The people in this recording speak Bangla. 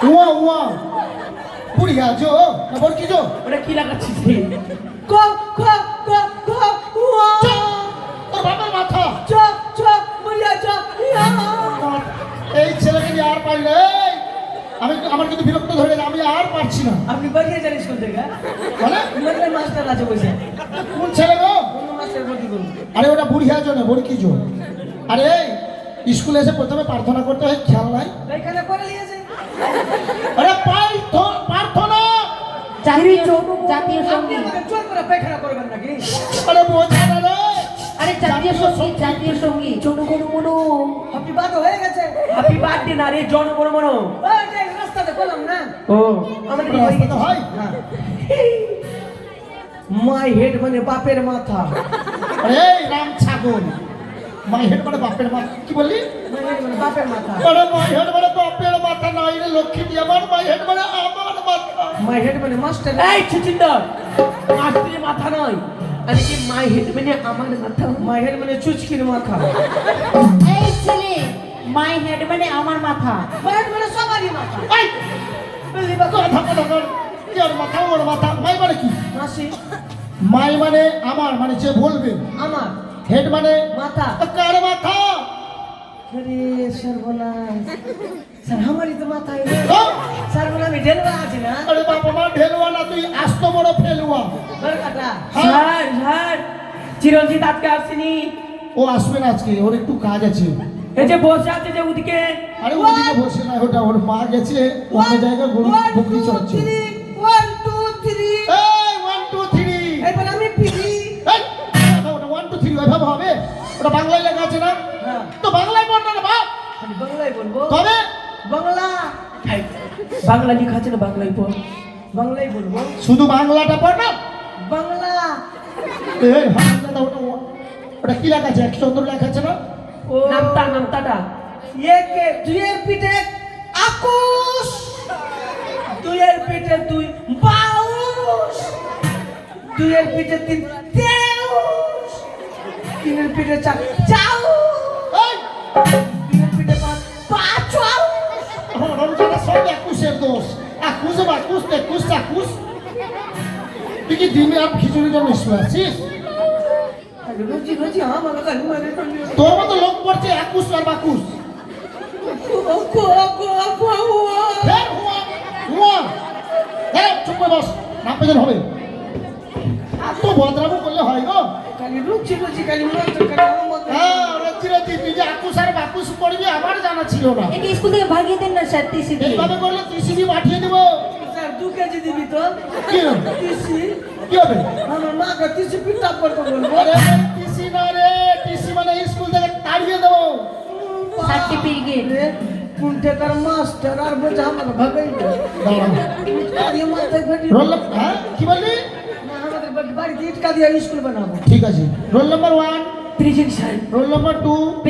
উয়া উয়া বুড়িয়া জো না বল কি জো ওটা কি লাগাচ্ছিস রে? ক খ ক খ উয়া তোর বাবার মাথা চ চ বুড়িয়া চ ইয়া। এই ছেলেকে নিয়ে আর পারি না আমার কিন্তু বিরক্ত ধরে গেছে আমি আর পারছি না আপনি বাড়িয়ে যান স্কুল থেকে মানে মেট্রো মাস্টার আছে বসে কোন ছেলে গো কোন মাস্টার ভর্তি করুন আরে ওটা বুড়িয়া জো না বল কি জো আরে স্কুলে এসে প্রথমে প্রার্থনা করতে হয় খেয়াল নাই এখানে করে নিয়েছে আরে প্রার্থনা জাতীয় সঙ্গীত চোর করে পায়খানা করবেন নাকি আরে বোঝা না রে আরে জাতীয় সঙ্গীত জনগণ মন আপনি বাদ হয়ে গেছে হ্যাপি বার্থডে না রে জনগণ মন। ওই যে রাস্তাতে বললাম না ও আমাদের কি হয়ে গেছে? ভাই মাই হেড মানে বাপের মাথা আরে রাম ছাগল মাই হেড মানে বাপের মাথা কি বললি মাই হেড মানে বাপের মাথা আরে মাই হেড মানে বাপের মাথা নয় রে লক্ষ্মী দিয়ে আমার মাই হেড মানে আমার মাথা মাই হেড মানে মাস্টার এই ছুচিন্দর মাস্টারের মাথা নয় আরে কি মাই হেড মানে আমার মাথা। মাই হেড মানে চুচকির মাথা এই ছেলে মাই হেড মানে আমার মাথা মাই হেড মানে সবারই মাথা এই বললি বা কথা কথা কর কি আর মাথা ওর মাথা মাই মানে কি মাসি মাই মানে আমার মানে যে বলবে আমার হেড মানে মাথা কার মাথা আরে সর্বনাশ স্যার আমারই তো মাথা ও, স্যার বলে আমি ঢেলবা আছি না আরে বাবা মা ঢেলুয়া না তুই আস্ত বড় ফেলুয়া দরকারটা স্যার স্যার চিরঞ্জিত আজকে আসেনি। ও আসবে না আজকে ওর একটু কাজ আছে এই যে বসে আছে যে ওদিকে আরে ওদিকে বসে না ওটা ওর মা গেছে অন্য জায়গায় গরু বকরি চড়ছে 1 2 3 এই 1 2 3 এবার আমি পিজি এই ওটা 1 2 3 ওইভাবে হবে ওটা বাংলায় লেখা আছে না হ্যাঁ তো বাংলায় পড় না বাপ আমি বাংলায় বলবো তবে বাংলা বাংলা লেখা আছে না বাংলায় পড়। বাংলায় বলবো শুধু বাংলাটা পড় না বাংলা এই বাংলাটা ওটা কি লেখা আছে এক সুন্দর লেখা আছে না ও নামতাটা একে দুইয়ের পিঠে আকুশ দুইয়ের পিঠে দুই বাউশ দুইয়ের পিঠে তিন তেউশ তিনের পিঠে চার চাউ এই তিনের পিঠে পাঁচ পাঁচাউ রমজানের সব একুশের দোষ একুশ বাকুশ তেকুশ চাকুশ তুই কি দিনে আর খিচুড়ির জন্য স্কুল আসছিস রুচি রুচি আমার কাছে মানে তোর মতো লোক পড়ছে একুশ আর বাকুশ ফের হুয়া হুয়া হ্যাঁ চুপ করে বস নাম পেজন হবে এত বদরামো করলে হয় গো খালি রুচি রুচি খালি মন্ত্র খালি আমার হ্যাঁ রাজি রাজি তুই যে একুশ আর বাকুশ পড়বি আমার জানা ছিল না একে স্কুল থেকে ভাগিয়ে দেন না স্যার টিসি দিয়ে এইভাবে করলে টিসিবি পাঠিয়ে দেবো স্যার 2 কেজি দিবি তো কি তিসি কি হবে আমার মাকে তিসি পিঠা করতে বলবো আরে টিসি না রে টিসি মানে স্কুল থেকে তাড়িয়ে দেবো সার্টিফিকেট কোনটা তার মাস্টার আর বোঝা আমার ভাগাই আরে মাথায় ফেটি রোল হ্যাঁ কি বললি আমাদের বাড়িতে ইটকা দিয়ে স্কুল বানাবো ঠিক আছে roll number 1 present sir roll number 2